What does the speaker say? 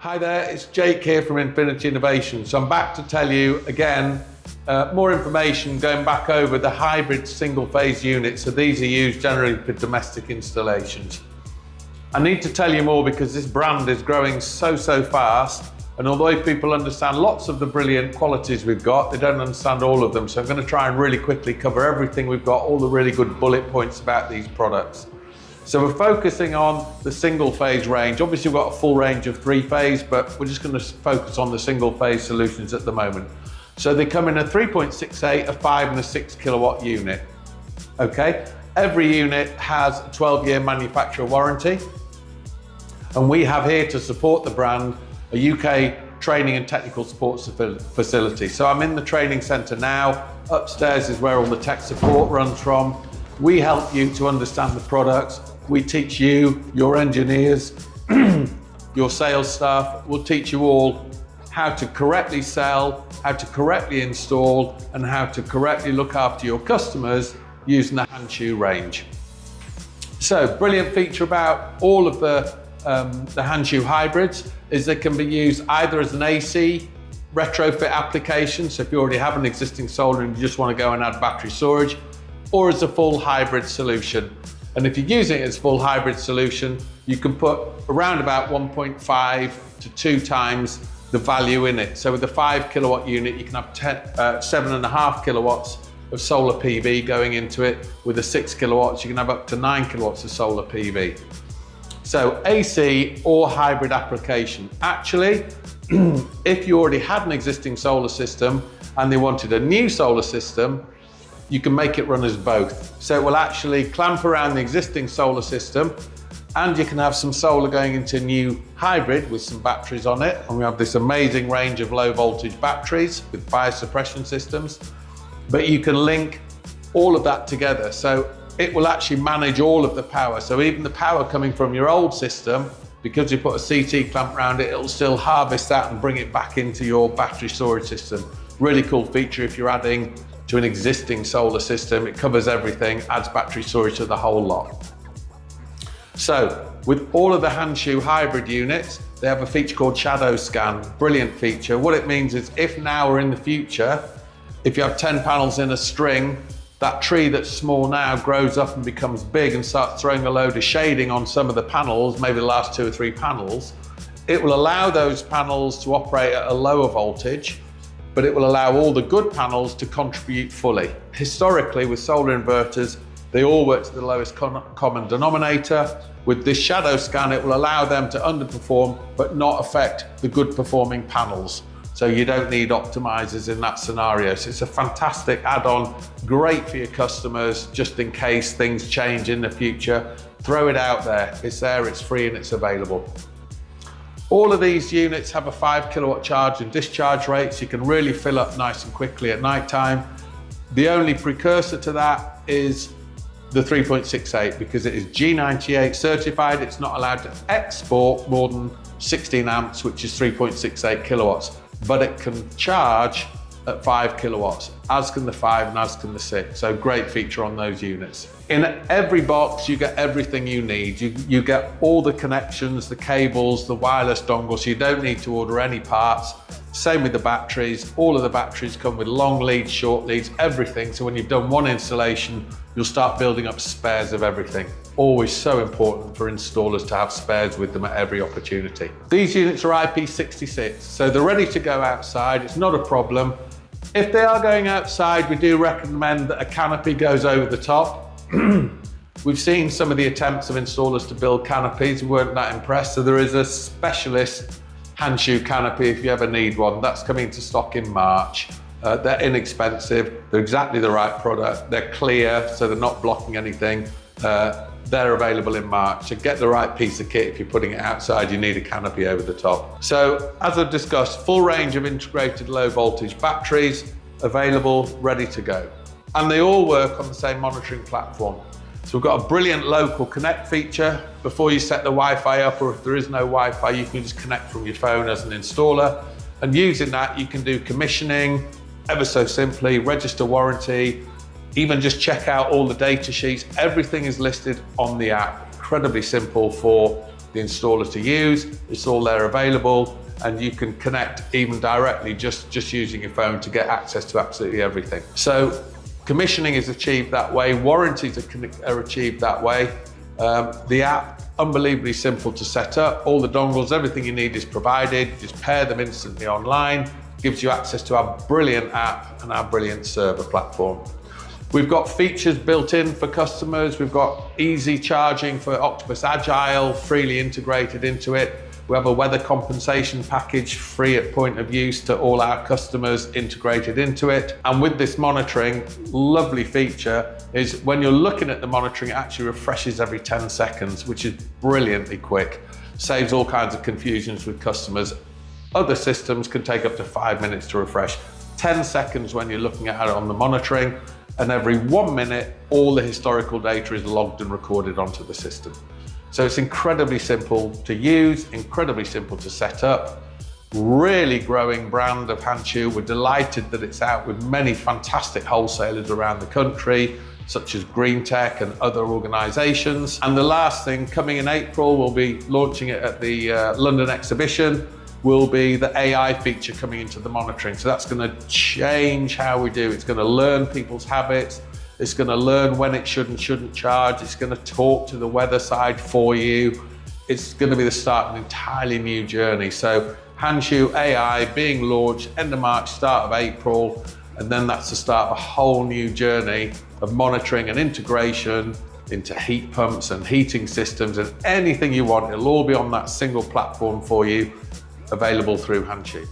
Hi there, it's Jake here from Infinity Innovation. So I'm back to tell you again, more information going back over the hybrid single phase units. So these are used generally for domestic installations. I need to tell you more because this brand is growing so fast. And although people understand lots of the brilliant qualities we've got, they don't understand all of them. So I'm going to try and really quickly cover everything we've got, all the really good bullet points about these products. So we're focusing on the single phase range. Obviously we've got a full range of 3-phase, but we're just going to focus on the single phase solutions at the moment. So they come in a 3.68, a 5 and a 6 kilowatt unit. Okay, every unit has a 12-year manufacturer warranty. And we have here to support the brand a UK training and technical support facility. So I'm in the training centre now. Upstairs is where all the tech support runs from. We help you to understand the products. We teach you, your engineers, your sales staff. We'll teach you all how to correctly sell, how to correctly install, and how to correctly look after your customers using the HANCHU range. So, brilliant feature about all of the HANCHU hybrids is they can be used either as an AC retrofit application, so if you already have an existing solar and you just want to go and add battery storage, or as a full hybrid solution. And if you're using it as a full hybrid solution, you can put around about 1.5 to 2 times the value in it. So with the 5 kilowatt unit, you can have 7.5 kilowatts of solar PV going into it. With the 6 kilowatts, you can have up to 9 kilowatts of solar PV. So AC or hybrid application. Actually, if you already had an existing solar system and they wanted a new solar system, you can make it run as both. So it will actually clamp around the existing solar system, and you can have some solar going into a new hybrid with some batteries on it. And we have this amazing range of low voltage batteries with fire suppression systems, but you can link all of that together. So it will actually manage all of the power. So even the power coming from your old system, because you put a CT clamp around it, it'll still harvest that and bring it back into your battery storage system. Really cool feature if you're adding to an existing solar system. It covers everything, adds battery storage to the whole lot. So with all of the HANCHU hybrid units, they have a feature called shadow scan. Brilliant feature. What it means is if now or in the future, if you have 10 panels in a string, that tree that's small now grows up and becomes big and starts throwing a load of shading on some of the panels, maybe the last 2 or 3 panels, it will allow those panels to operate at a lower voltage, but it will allow all the good panels to contribute fully. Historically, with solar inverters, they all work to the lowest common denominator. With this shadow scan, it will allow them to underperform, but not affect the good performing panels. So you don't need optimizers in that scenario. So it's a fantastic add-on, great for your customers, just in case things change in the future. Throw it out there. It's there, it's free, and it's available. All of these units have a 5 kilowatt charge and discharge rate, so you can really fill up nice and quickly at night time. The only precursor to that is the 3.68, because it is G98 certified. It's not allowed to export more than 16 amps, which is 3.68 kilowatts, but it can charge at 5 kilowatts, as can the 5 and as can the 6. So great feature on those units. In every box, you get everything you need. You get all the connections, the cables, the wireless dongles, so you don't need to order any parts. Same with the batteries. All of the batteries come with long leads, short leads, everything. So when you've done one installation, you'll start building up spares of everything. Always so important for installers to have spares with them at every opportunity. These units are IP66, so they're ready to go outside. It's not a problem. If they are going outside, we do recommend that a canopy goes over the top. We've seen some of the attempts of installers to build canopies. We weren't that impressed, so there is a specialist HANCHU canopy if you ever need one. That's coming into stock in March. They're inexpensive, they're exactly the right product, they're clear, so they're not blocking anything. They're available in March. So get the right piece of kit. If you're putting it outside, you need a canopy over the top. So as I've discussed, full range of integrated low voltage batteries available, ready to go. And they all work on the same monitoring platform. So we've got a brilliant local connect feature. Before you set the Wi-Fi up, or if there is no Wi-Fi, you can just connect from your phone as an installer. And using that, you can do commissioning ever so simply, register warranty, even just check out all the data sheets. Everything is listed on the app. Incredibly simple for the installer to use. It's all there available, and you can connect even directly just using your phone to get access to absolutely everything. So commissioning is achieved that way, warranties are achieved that way. The app, unbelievably simple to set up. All the dongles, everything you need is provided. You just pair them instantly online. Gives you access to our brilliant app and our brilliant server platform. We've got features built in for customers. We've got easy charging for Octopus Agile, freely integrated into it. We have a weather compensation package free at point of use to all our customers, integrated into it. And with this monitoring, lovely feature is when you're looking at the monitoring, it actually refreshes every 10 seconds, which is brilliantly quick. Saves all kinds of confusions with customers. Other systems can take up to 5 minutes to refresh. 10 seconds when you're looking at it on the monitoring, and every 1 minute, all the historical data is logged and recorded onto the system. So it's incredibly simple to use, incredibly simple to set up. Really growing brand of HANCHU. We're delighted that it's out with many fantastic wholesalers around the country, such as Green Tech and other organizations. And the last thing, coming in April, we'll be launching it at the London exhibition, will be the AI feature coming into the monitoring. So that's gonna change how we do. It's gonna learn people's habits. It's gonna learn when it should and shouldn't charge. It's gonna talk to the weather side for you. It's gonna be the start of an entirely new journey. So HANCHU AI being launched end of March, start of April, and then that's the start of a whole new journey of monitoring and integration into heat pumps and heating systems and anything you want. It'll all be on that single platform for you, available through HANCHU.